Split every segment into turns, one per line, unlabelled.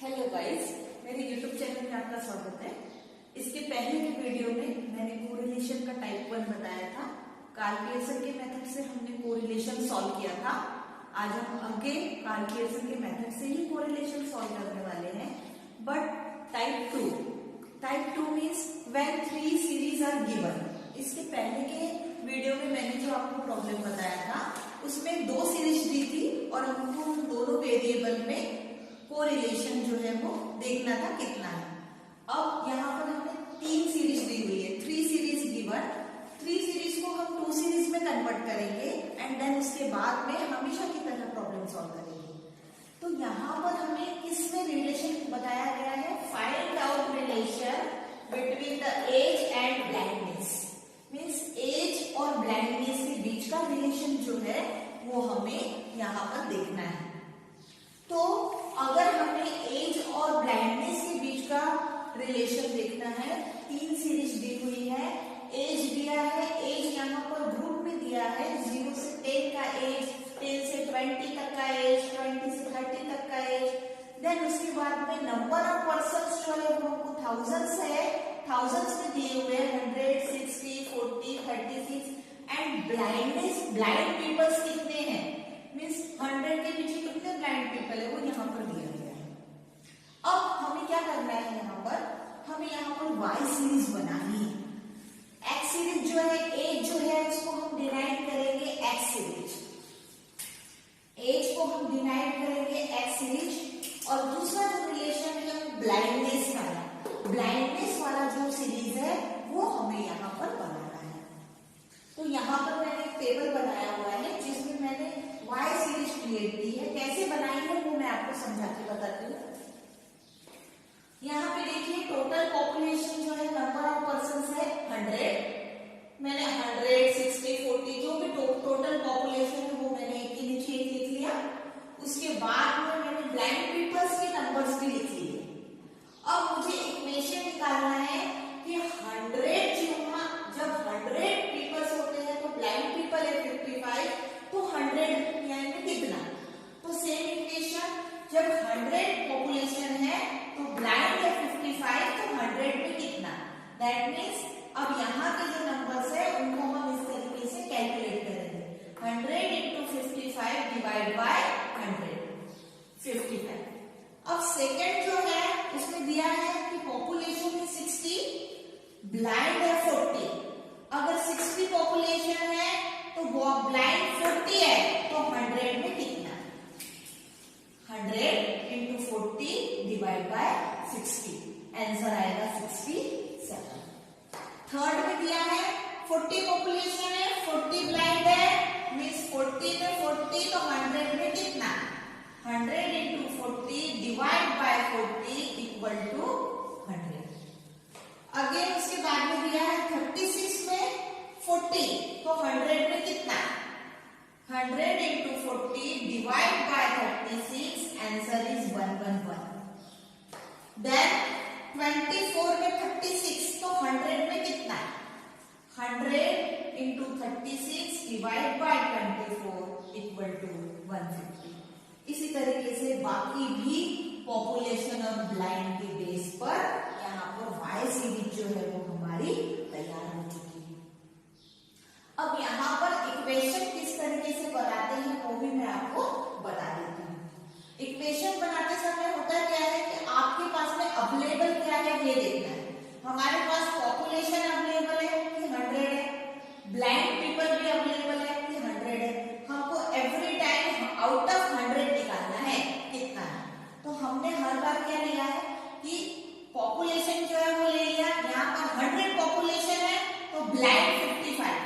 Hello guys, मेरे YouTube channel में आपका स्वागत है। इसके पहले के वीडियो में मैंने कोरिलेशन का टाइप 1 बताया था। कार्ल पियर्सन के मेथड से हमने कोरिलेशन सॉल्व किया था। आज हम अगेन कार्ल पियर्सन के मेथड से ही कोरिलेशन सॉल्व करने वाले हैं, but type 2 means when 3 series are given. इसके पहले के वीडियो में मैंने जो आपको प्रॉब्लम बताया था उसमें 2 सीरीज दी थी और हमको उन दोनों वेरिएबल में कोरिलेशन जो है वो देखना था कितना है। अब यहाँ पर हमें 3 सीरीज दी हुई है, 3 सीरीज गिवन। 3 सीरीज को हम 2 सीरीज में कन्वर्ट करेंगे एंड देन उसके बाद में हमेशा की तरह प्रॉब्लम सॉल्व करेंगे। तो यहाँ पर हमें किसमें रिलेशन बताया गया है, find out relation between the age and blindness. Means age और ब्लाइंडनेस के बीच का रिलेशन जो है वो हमें यहाँ पर देखना है। तो अगर हमें एज और ब्लाइंडनेस के बीच का रिलेशन देखना है, 3 सीरीज दी हुई है, एज दिया है, एज यहाँ पर ग्रुप में दिया है 0 से 10 का एज, 10 से 20 तक का एज, 20 से 30 तक का एज। देन उसके बाद में नंबर ऑफ पर्संस जो है वो हमको थाउजेंड्स है, थाउजेंड्स में दिए हुए 100, 60, 40, 36 एंड ब्लाइंडनेस, ब्लाइंड पीपल्स कितने हैं, मीन्स 100 के पीछे कितने ब्लाइंड पीपल है वो यहाँ पर दिया गया है। अब हमें क्या करना है, हमें यहाँ पर वाई सीरीज बनानी है। एक्स सीरीज जो है, एज जो है उसको हम डिनाइड करेंगे एक्स सीरीज, एज को हम डिनाइड करेंगे एक्स सीरीज। और दूसरा जो रिलेशन है ब्लाइंडनेस वाला जो सीरीज है वो हमें यहाँ पर बनाना है। तो यहाँ पर मैंने एक टेबल बनाया हुआ है जिसमें मैंने वाई सीरीज क्रिएट की है। कैसे बनाई है वो मैं आपको समझा के बताती हूँ। यहाँ पे देखिए टोटल पॉपुलेशन जो है, नंबर ऑफ पर्संस है 100। मैंने 100, 60, 40 जो भी टोटल पॉपुलेशन है वो मैंने एक के नीचे एक लिख लिया। उसके बाद में मैंने ब्लाइंड पीपल्स के नंबर्स भी लिख लिए। अब मुझे इक्वेशन निकालना है कि 100 जब 100 पीपल्स होते हैं तो ब्लाइंड पीपल है 55, तो 100 यानी कितना। तो सेम इक्वेशन, जब 100 पॉपुलेशन है तो ब्लाइंड है 55, तो 100 में कितना। दैट मीन्स अब यहाँ के जो नंबर्स है उनको हम इस तरीके से कैलकुलेट करेंगे, 100 into 55 डिवाइड बाय 100, 55। अब सेकेंड जो है उसमें दिया है कि पॉपुलेशन है 60, ब्लाइंड है 40। अगर 60 पॉपुलेशन है तो वो ब्लाइंड 40 है, तो 100 में कितना, 100 into 40 डिवाइड बाय 60, आंसर आएगा 67। थर्ड में दिया है 40 पॉपुलेशन है, 40 ब्लाइंड है, मीन्स 40 में 40 तो 100 में कितना, 100 into 40 divide by 40 equal to 100। Again उसके बाद में दिया है 36 में 40 तो 100 में कितना, 100 into 40 divide by 36, answer is 111। Then 24 में 36 तो 100 में कितना, 100 into 36 divide by 24 equal to 150। इसी तरीके से बाकी भी पॉपुलेशन और ब्लाइंड के बेस पर यहाँ पर वाई सीरीज जो है वो हमारी तैयार हो चुकी है। अब यहाँ पर इक्वेशन किस तरीके से बनाते हैं वो भी मैं आपको बता देती हूँ। इक्वेशन बनाते समय होता क्या है कि आपके पास में अवेलेबल क्या है ये देखना है। हमारे पास पॉपुलेशन अवेलेबल है कि 100 है, ब्लाइंड पीपल भी अवेलेबल है कि 100 है। हमको एवरी टाइम आउट ऑफ 100 निकालना है कितना है। तो हमने हर बार क्या लिया है कि पॉपुलेशन जो है वो ले लिया, यहाँ पर 100 पॉपुलेशन है तो ब्लाइंड 55।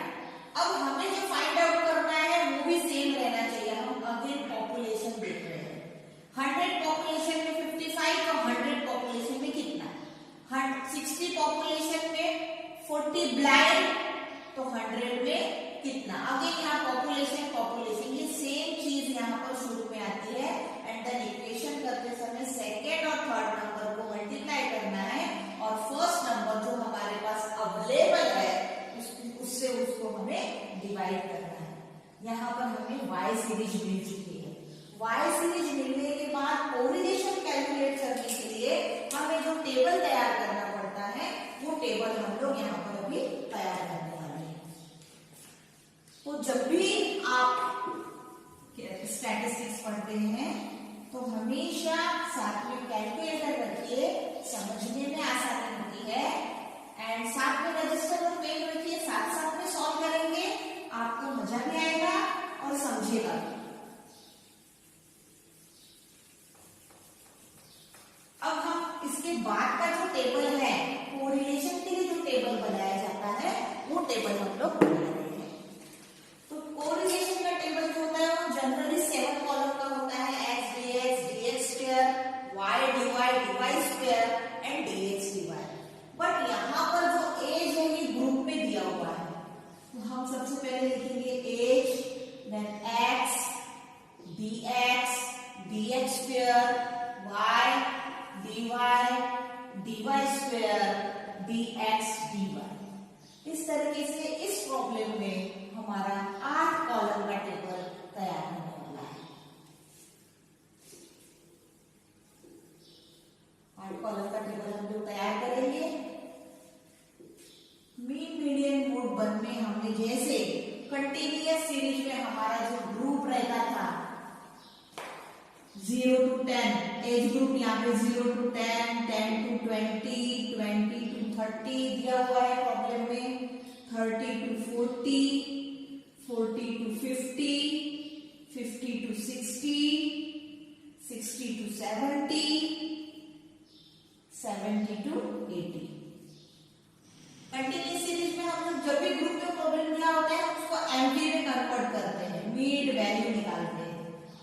अब हमें जो फाइंड आउट करना है वो भी सेम रहना चाहिए। हम अगेन पॉपुलेशन देख रहे हैं, 100 पॉपुलेशन में 55 तो 100 पॉपुलेशन में कितना, 60 पॉपुलेशन में 40 ब्लाइंड तो 100 में कितना। अगेन यहाँ पॉपुलेशन ये सेम चीज यहाँ पर शुरू में आती है एंड देन इक्वेशन करते समय सेकेंड और थर्ड नंबर को मल्टीप्लाई करना है और फर्स्ट नंबर जो हमारे पास अवेलेबल है उससे उसको हमें डिवाइड करना है। यहाँ पर हमें वाई सीरीज मिल चुकी है। वाई सीरीज मिलने के बाद कोरिलेशन कैलकुलेट करने करते हैं तो हमेशा साथ में कैलकुलेटर रखिए, समझने में आसानी होती है। एंड साथ में रजिस्टर और पेन रखिए, साथ साथ में सॉल्व करेंगे, आपको मजा भी आएगा और समझिएगा। अब हम इसके बाद का जो टेबल है, कोरिलेशन के लिए जो टेबल बनाया जाता है, वो टेबल हम लोग बना रहे हैं। तो कोरिलेशन का टेबल जो होता है वो जनरली 7 कॉलम का होता है, x dx, dx square, y dy, dy square and dx dy। But यहाँ पर जो एज है ये ग्रुप में दिया हुआ है, तो हम सबसे पहले लिखेंगे age, then x dx, dx square, y dy, dy square, dx dy। इस तरीके से इस प्रॉब्लम में हमारा 8 कॉलम का टेबल तैयार होने वाला है। 8 कॉलम का टेबल हम लोग तैयार करेंगे। मीन मीडियन मोड 1 में हमने जैसे कंटिन्यूअस सीरीज में हमारा जो ग्रुप रहता था 0 to 10, एज ग्रुप यहाँ पे 0 to 10, 10 to 20, 20 to 30 दिया हुआ है प्रॉब्लम में, 30 to 40, 40 to 50, 50 to 60, 60 to 70, 70 to 80। Continuous series में हम लोग जब भी ग्रुप में प्रॉब्लम दिया होता है उसको एमवी में कन्वर्ट करते हैं, मिड वैल्यू निकालते हैं।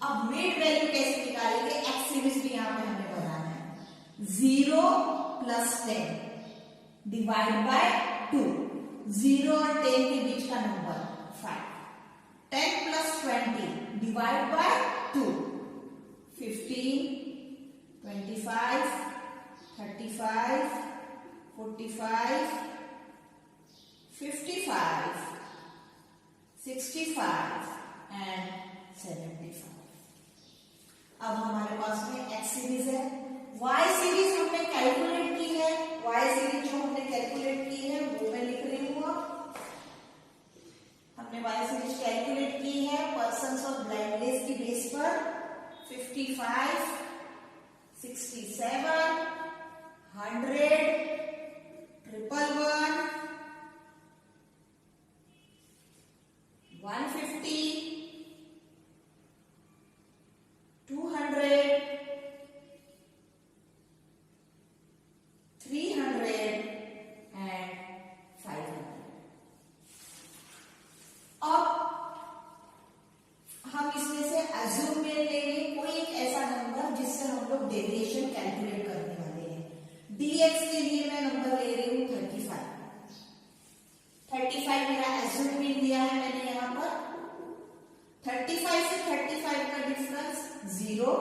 अब मिड वैल्यू कैसे निकालेंगे, एक्स सीरीज भी यहाँ पे हमें बनाना है। 0 plus 10 डिवाइड बाय 2, 0 और 10 के बीच का number 5, 10 plus 20 divide by 2, 15, 25, 35, 45, 55, 65 and 75। अब हमारे पास में एक्स सीरीज है, वाई सीरीज हमने कैलकुलेट की है, वाई सीरीज जो हमने कैलकुलेट की है वो मैं लिख रही हूँ। हमने वाई सीरीज कैलकुलेट की है पर्सन्स ऑफ ब्लाइंडनेस की बेस पर 55, 67, 100, 111, 150, 200, 300 एंड 500। अब हम इसमें से अज्यूम में लेंगे कोई एक ऐसा नंबर जिससे हम लोग डेविएशन कैलकुलेट करने वाले हैं। dx के लिए मैं नंबर ले रही हूँ 35। 35 मेरा अज्यूम में दिया है मैंने यहाँ पर। 35 से 35 का डिफरेंस 0,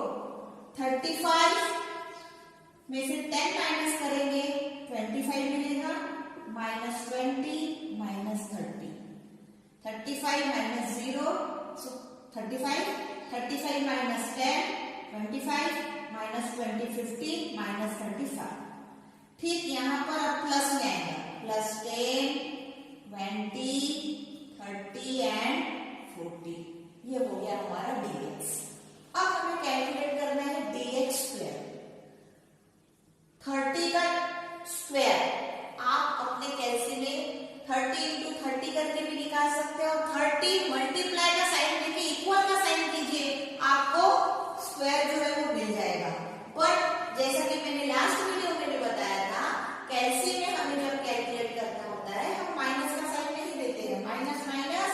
35 में से 10 माइनस करेंगे 25 मिलेगा, -20 -30, 35 माइनस 0, सो 35, 35 माइनस 10, 25 माइनस 20, 50 माइनस 35। ठीक यहाँ पर अब प्लस में आएगा, +10, 20, 30 एंड 40। ये हो गया हमारा dx। अब हमें कैलकुलेट करना है dx स्क्वायर। 30 का स्क्वायर आप अपने कैलसी में 30 into 30 करके भी निकाल सकते हो। 30 मल्टीप्लाई का साइन देके इक्वल का साइन कीजिए, आपको स्क्वायर जो है वो मिल जाएगा। बट जैसा कि मैंने लास्ट वीडियो में भी बताया था, कैलसी में हमें जब कैलकुलेट करना होता है हम माइनस का साइन नहीं देते हैं, माइनस माइनस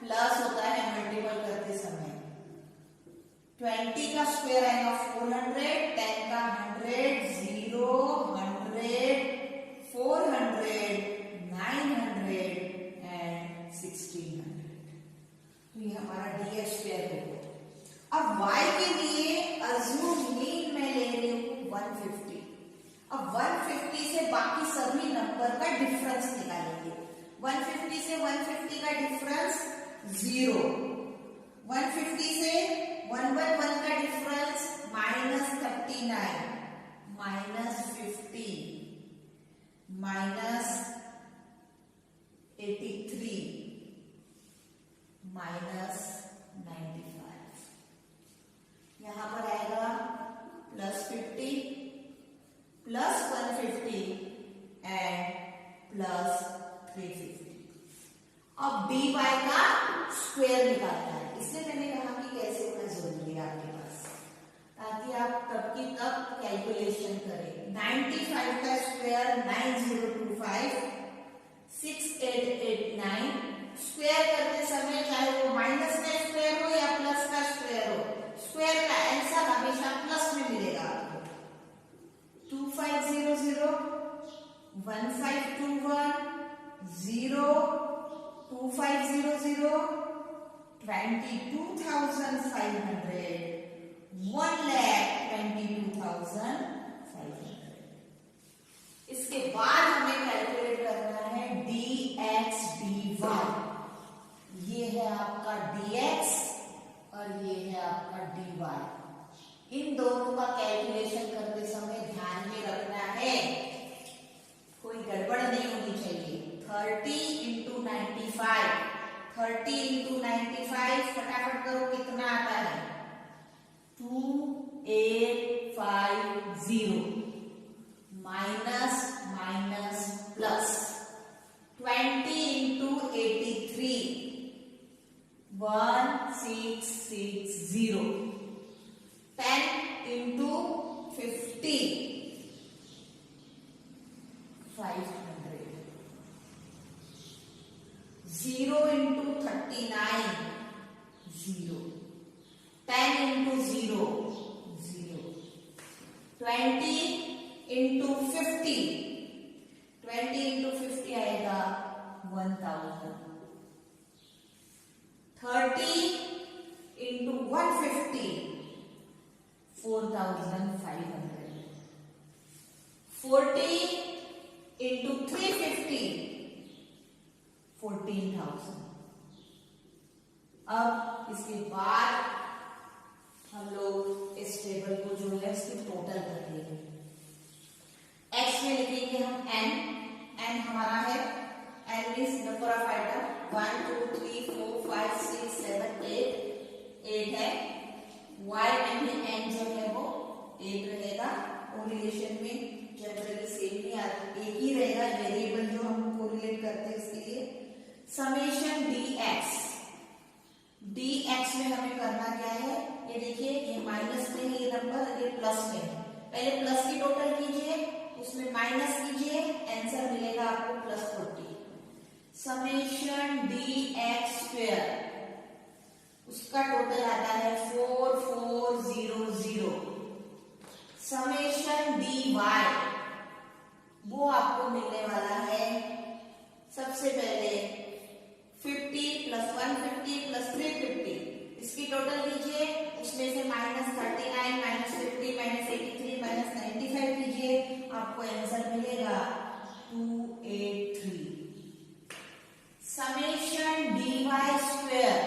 प्लस होता है मल्टीपल करते समय। 20 का स्क्वायर आएगा 400, 10 का 100, 0, 100, 400, 900 एंड 1600। तो ये हमारा dx स्क्वायर हो गया। अब y के लिए अज्यूम मीन मैं ले रही हूँ 150। अब 150 से बाकी सभी नंबर का डिफरेंस निकालेंगे। 150 से 150 का डिफरेंस 0, 150 से 111 का डिफरेंस -39, -50, -83, -95। 95 का स्क्वायर 9025, 6889। स्क्वायर करते समय चाहे वो माइनस का स्क्वायर हो या प्लस का स्क्वायर हो, स्क्वायर का आंसर हमेशा प्लस में मिलेगा आपको। 2500, 1521, 0, 2500, 22,500, 1,22,500। इसके बाद हमें कैलकुलेट करना है dx dy। ये है आपका dx और ये है आपका dy। इन दोनों का कैलकुलेशन करते समय ध्यान में रखना है, कोई गड़बड़ नहीं होनी चाहिए। 30 इंटू 95, 30 इंटू 95 फटाफट करो कितना आता है, 2850 minus minus plus. 20 into 83 1660। 10 into 50 500। 0 into 39 0। 10 into 0 0। 20 into 50, 20 into 50 आएगा 1000। 30 इंटू 150 4500। 40 इंटू 350 14,000। अब इसके बाद हम लोग इस टेबल को जो है इसकी टोटल कर लेंगे। एक्स में लिखेंगे हम n, n हमारा है, n means number of item 1 2 3 4 5 6 7 8 है। y में भी n जो है वो 8 रहेगा। कोरिलेशन में जनरली सेम नहीं आता, एक ही रहेगा वेरिएबल जो हम कोरिलेट करते हैं इसके लिए। समेशन dx में हमें करना क्या है, ये देखिए ये माइनस में है ये नंबर, ये प्लस में है। पहले प्लस की टोटल कीजिए, उसमें माइनस कीजिए, आंसर मिलेगा आपको +40। समेशन dx स्क्वायर, उसका टोटल आता है 4400। समेशन dy वो आपको मिलने वाला है सबसे पहले 50 प्लस 150 प्लस 350, इसकी टोटल कीजिए, उसमें से -39 -50 -83 -95 कीजिए, आपको आंसर मिलेगा 283। Summation dy square,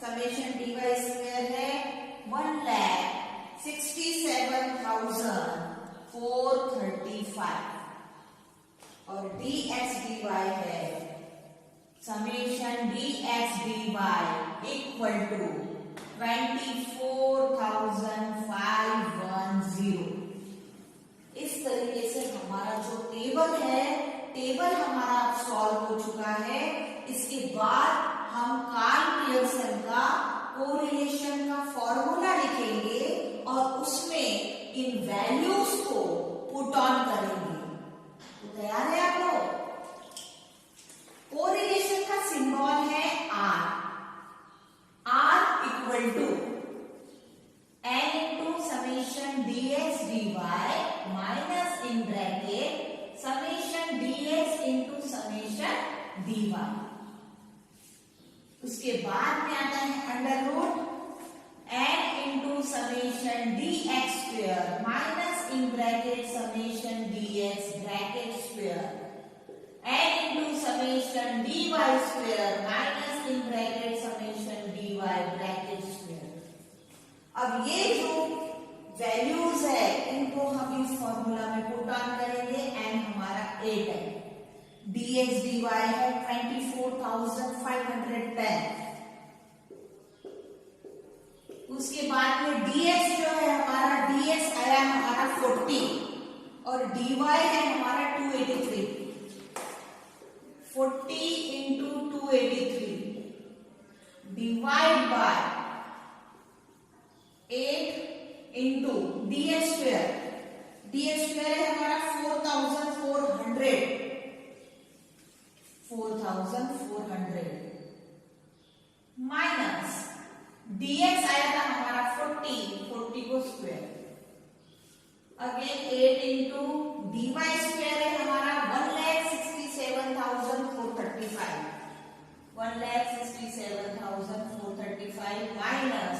summation dy square है 1,67,435 और dx dy है summation dx dy equal to 24,510। इस तरीके से हमारा जो टेबल है, टेबल हमारा सॉल्व हो चुका है। इसके बाद हम कार्ल पियर्सन का कोरिलेशन का फॉर्मूला लिखेंगे और उसमें इन वैल्यूज को पुट ऑन करेंगे। तो तैयार है आप लोग? कोरिलेशन का सिंबल है R equal to n into summation dx dy minus in bracket summation dx into summation dy। उसके बाद में आता है under root n into summation dx square minus in bracket summation dx bracket square n into summation dy square minus in bracket summation dy bracket square. अब ये जो values है इनको हम इस फॉर्मूला में पुट ऑन करेंगे। n हमारा 8 है, dx dy है 24,510। उसके बाद में dx जो है हमारा dx आया हमारा 40 और dy है हमारा 283। 40 into 283 divide by 8 into dx square. dx square है हमारा 4400 माइनस dx आया था हमारा 40 को square, again 8 into dy square है हमारा 1,67,435 माइनस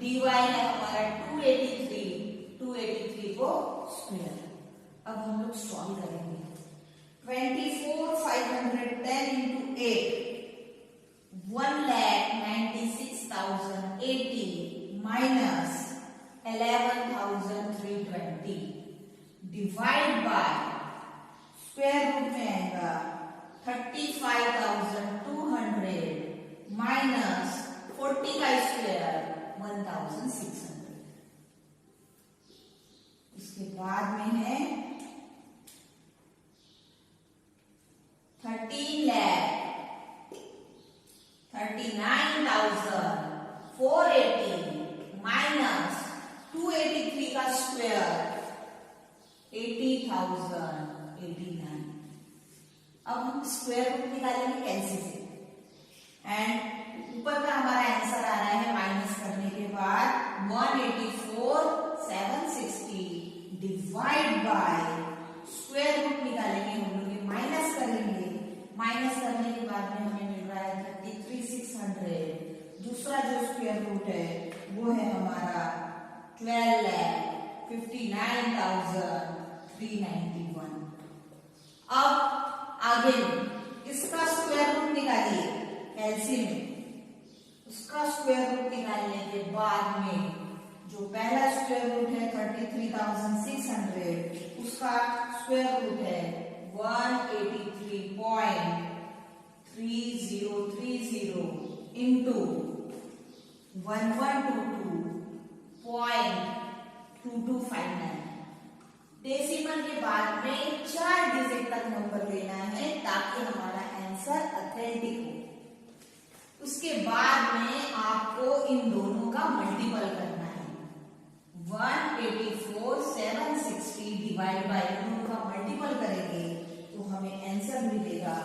dy है हमारा 283 को स्क्वायर। अब हम लोग सॉल्व करेंगे। 24,510 into 8 1,96,080 minus 11,320 divide by square root में आएगा 35,200 माइनस 40 का स्क्वायर 1,600। इसके बाद में है 13,39,480 माइनस 283 का स्क्वायर 80,089। अब हम स्क्वायर रूट निकालेंगे कैसे से, एंड ऊपर का हमारा आंसर आ रहा है माइनस करने के बाद 184,760 डिवाइड बाय स्क्वायर रूट निकालेंगे हम लोग, माइनस करेंगे। माइनस करने के बाद में हमें मिल रहा है 33,600। दूसरा जो स्क्वायर रूट है वो है हमारा 12,59,391। अब आगे इसका स्क्वायर रूट निकालिए एलसीएम में। उसका स्क्वायर रूट निकालने के बाद में जो पहला स्क्वायर रूट है 33,600, उसका स्क्वायर रूट है 183.3030 इंटू 1122.2259। डेसिमल के बाद में 4 डिजिट तक नंबर लेना है ताकि हमारा आंसर ऑथेंटिक हो। उसके बाद में आपको इन दोनों का मल्टीपल करना है। 184,760 डिवाइड बाय दोनों का मल्टीपल करेंगे तो हमें आंसर मिलेगा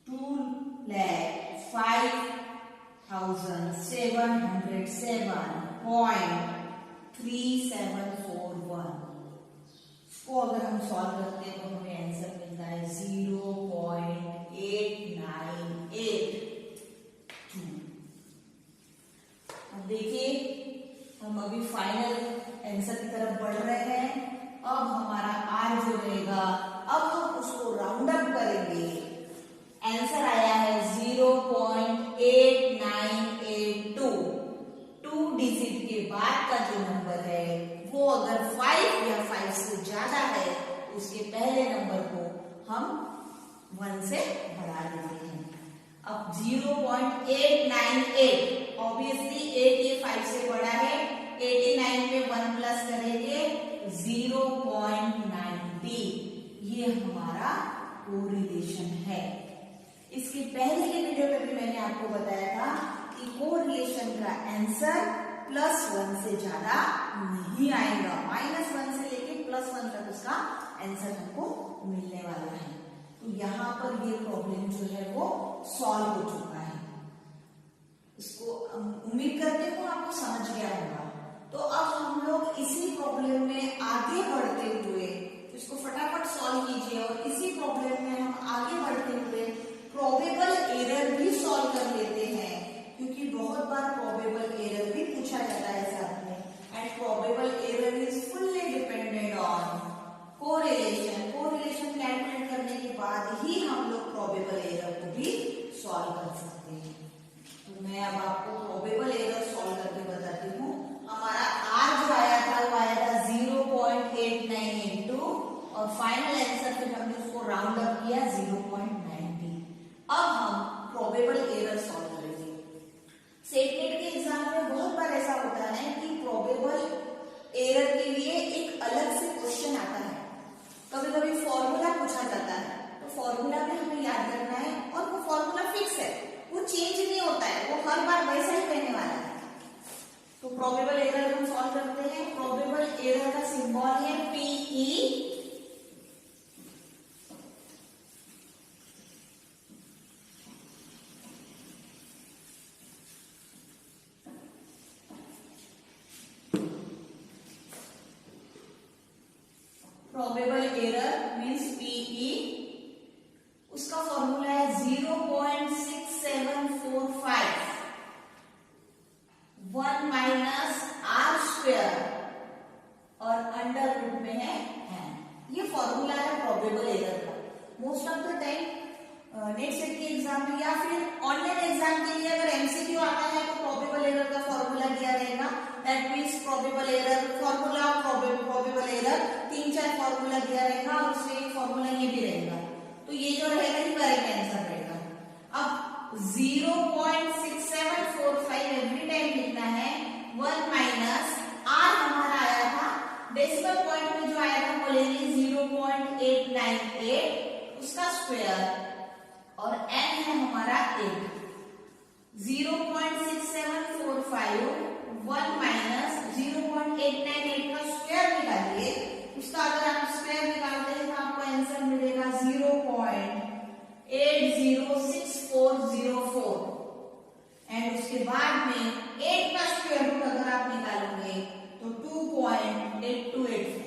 2,05,707.3741। इसको अगर हम सॉल्व करते हैं तो हमें आंसर मिलता है 0.8982। अब देखिए हम अभी फाइनल आंसर की तरफ बढ़ रहे हैं। अब हमारा आर जो रहेगा, अब हम उसको राउंड अप करेंगे। आंसर आया है 0.8982। 2 डिजिट के बाद का जो नंबर है वो अगर 5 या 5 से ज्यादा है उसके पहले नंबर को हम 1 से बढ़ा देते हैं। अब 0.898, ऑब्वियसली 8 ये 5 से बड़ा है, 89 में 1 प्लस करेंगे 0.90। ये हमारा कोरिलेशन है। इसके पहले के वीडियो में भी मैंने आपको बताया था कि कोरिलेशन का आंसर +1 से ज्यादा नहीं आएगा। -1 से लेके +1 तक उसका आंसर हमको मिलने वाला है। तो यहाँ पर ये प्रॉब्लम जो है वो सॉल्व हो चुका है। इसको उम्मीद करते हो आपको समझ गया होगा। तो अब हम लोग इसी प्रॉब्लम में आगे बढ़ते हुए इसको फटाफट सॉल्व कीजिए, और इसी प्रॉब्लम में हम आगे बढ़ते हुए प्रोबेबल एरर भी सॉल्व कर लेते हैं, क्योंकि बहुत बार प्रोबेबल एरर भी पूछा जाता है साथ में। And probable error is fully dependent on correlation. Correlation calculate करने के बाद ही हम लोग प्रोबेबल एरर को भी सॉल्व कर सकते हैं। तो मैं अब आपको प्रोबेबल एरर सॉल्व करके बताती हूँ। हमारा आर जो आया था वो आया था 0.8982, और फाइनल आंसर फिर हमने उसको राउंड अप किया 0.90। अब हम प्रोबेबल एरर सॉल्व करेंगे। सेटनेट के एग्जाम में बहुत बार ऐसा होता है कि प्रोबेबल एरर के लिए एक अलग से क्वेश्चन आता है। कभी कभी फॉर्मूला पूछा जाता है, तो फॉर्मूला भी हमें याद करना है, और वो फॉर्मूला फिक्स है, वो चेंज नहीं होता है, वो हर बार वैसा ही रहने वाला है। तो प्रोबेबल एरर हम सॉल्व सॉल्व करते हैं। प्रोबेबल एरर का सिंबल है PE। Probable error means PE। उसका फॉर्मूला है 0.6745 1 माइनस आर स्क्वेयर और अंडर रूट में है n। ये फॉर्मूला है प्रोबेबल एरर का। Most of the time net set के एग्जाम में या फिर ऑनलाइन एग्जाम के लिए अगर MCQ आता है तो प्रोबेबल एरर का फॉर्मूला दिया रहेगा। That means probable error formula probable error 3-4 formula दिया रहेगा और उसमें एक फॉर्मूला ये भी रहेगा। तो ये जो रहेगा ये करेक्ट आंसर रहेगा। अब 0.6745 एवरी टाइम लिखना है। 1 माइनस आर हमारा आया था, डेसिमल पॉइंट में जो आया था वो लेंगे 0.898 उसका स्क्वायर और n है हमारा 8। 0.6745 1 माइनस 0.898 का स्क्वायर निकालिए। उसका अगर आप स्क्वायर निकालते हैं तो आपको आंसर मिलेगा 0.806404 एंड उसके बाद में 8 का स्क्वायर रूट अगर आप निकालोगे तो 2.8284।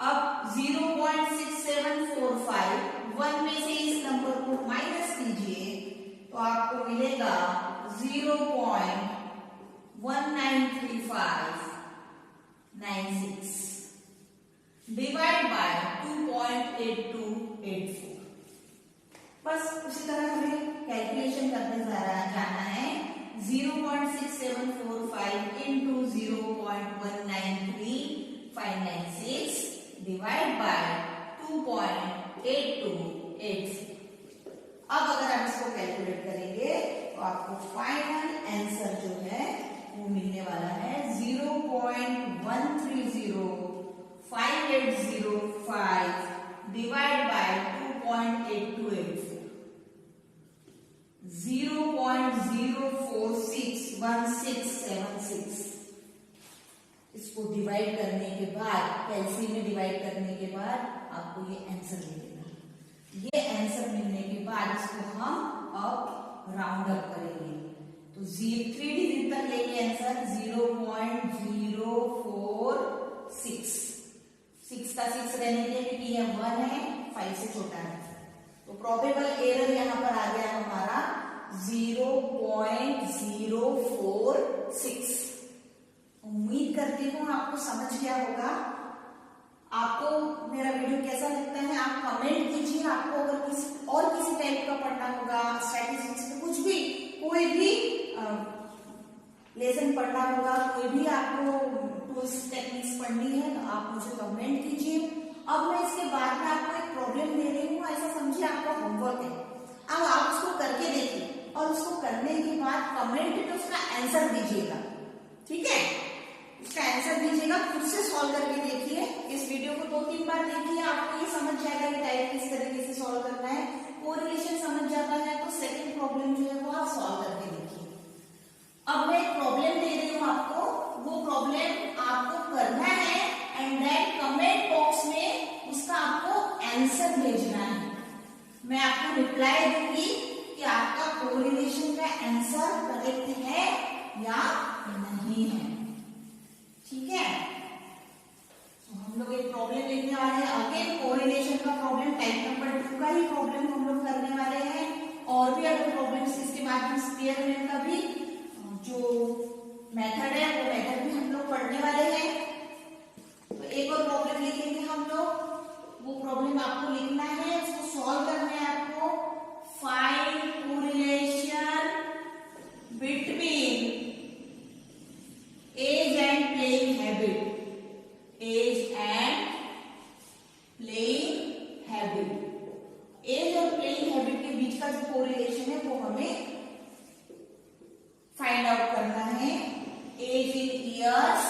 अब 0.6745 1 में से इस नंबर को माइनस कीजिए तो आपको मिलेगा 0.193596 डिवाइड बाय 2.8284। बस उसी तरह हमें कैलकुलेशन करते जाना है। 0.6745 इंटू 0.193596 डिवाइड बाय 2.8284। अब अगर आप इसको कैलकुलेट करेंगे तो आपको फाइनल आंसर जो है वो मिलने वाला है 0.1305 डिवाइड बाय 2.8284। 0.0461676। इसको डिवाइड करने के बाद एलसीएम में डिवाइड करने के बाद आपको ये आंसर मिलेगा। ये आंसर मिलने के बाद इसको हम अब राउंड अप करेंगे तो 3 डिजिट तक लेंगे आंसर 0.046। 6 का 6 रहने के लिए क्योंकि ये 1 है 5 से छोटा है। तो प्रोबेबल एरर यहाँ पर आ गया हमारा 0.046। उम्मीद करती हूँ आपको समझ गया होगा। आपको मेरा वीडियो कैसा लगता है आप कमेंट कीजिए। आपको अगर किसी टाइप का पढ़ना होगा, स्टैटिस्टिक्स में कुछ भी कोई भी लेसन पढ़ना होगा, कोई भी आपको टूल्स टेक्निक्स पढ़नी है तो आप मुझे कमेंट कीजिए। अब मैं इसके बाद में आपको एक प्रॉब्लम दे रही हूँ, ऐसा समझिए आपका होमवर्क है। अब आप उसको करके देखिए और उसको करने के बाद कमेंट में उसका आंसर दीजिएगा। ठीक है, इसका आंसर दीजिएगा, खुद से सॉल्व करके देखिए। इस वीडियो को 2-3 बार देखिए, आपको ये समझ जाएगा कि टाइप किस तरीके से सॉल्व करना है। कोरिलेशन समझ जाता है तो सेकंड प्रॉब्लम जो है वो आप सॉल्व करके देखिए। अब मैं एक प्रॉब्लम दे रही हूँ आपको, वो प्रॉब्लम आपको करना है एंड देन कमेंट बॉक्स में उसका आपको आंसर भेजना है। मैं आपको रिप्लाई दूंगी कि आपका कोरिलेशन का आंसर करेक्ट है या नहीं है। ठीक है, तो हम लोग एक प्रॉब्लम लिखने वाले हैं। अगेन कोरिलेशन का प्रॉब्लम टाइप नंबर 2 का ही प्रॉब्लम हम लोग करने वाले हैं। और भी अगर प्रॉब्लम्स इसके बाद में स्पेयरमैन का भी जो मेथड है वो मेथड भी हम लोग पढ़ने वाले हैं। तो एक और प्रॉब्लम लिखेंगे हम लोग। वो प्रॉब्लम आपको लिखना है, उसको सॉल्व करना है आपको। Find correlation between age and playing habit. Age and playing habit, age और प्लेइंग हैबिट के बीच का जो कोरिलेशन है वो हमें फाइंड आउट करना है। एज इन इयर्स,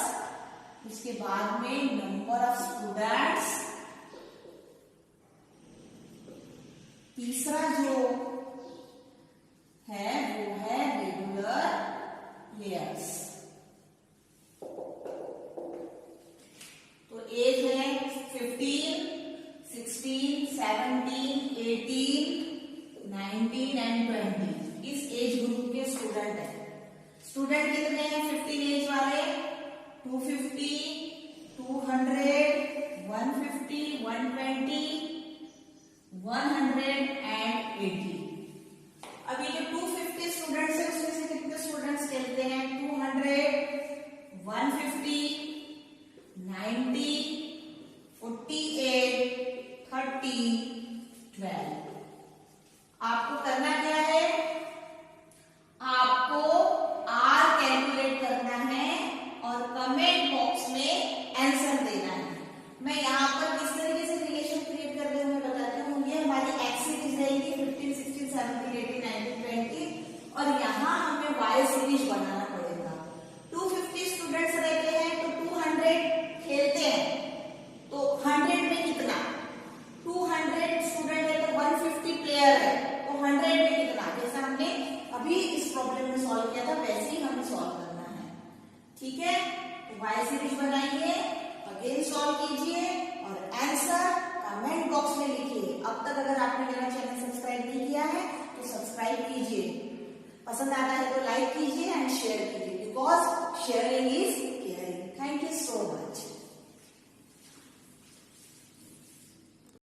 उसके बाद में नंबर ऑफ स्टूडेंट्स, तीसरा जो है वो है रेगुलर लेयर्स। एज है 15, 16, 17, 18, 19 एंड 20। इस एज ग्रुप के स्टूडेंट है। स्टूडेंट कितने हैं 15 एज वाले? 250, 200, 150, 120, 180। अभी जो 250 स्टूडेंट्स है उसमें से कितने स्टूडेंट्स खेलते हैं? 200, 150, 90, 48, 30, 12। आपको करना क्या है? आपको आर कैलकुलेट करना है और कमेंट बॉक्स में आंसर देना है। मैं यहाँ पर किस तरीके से रिलेशन क्रिएट कर रही हूँ मैं बताती हूँ। ये हमारी एक्स सीरीज रहेगी 15, 16, 17, 18, 19, 20 और यहाँ हमें वाई सीरीज बनाना पड़ेगा। 250 स्टूडेंट्स रहते हैं तो 200 खेलते हैं तो 100 में कितना? 200 स्टूडेंट है तो 150 प्लेयर है तो 100 में कितना? जैसा हमने अभी इस प्रॉब्लम में सॉल्व किया था वैसे ही हमें सॉल्व करना है। ठीक है, तो वाई सीरीज बनाइए, अगेन सॉल्व कीजिए और आंसर कमेंट बॉक्स में लिखिए। अब तक अगर आपने मेरा चैनल सब्सक्राइब नहीं किया है तो सब्सक्राइब कीजिए, पसंद आता है तो लाइक कीजिए एंड शेयर कीजिए, बिकॉज शेयरिंग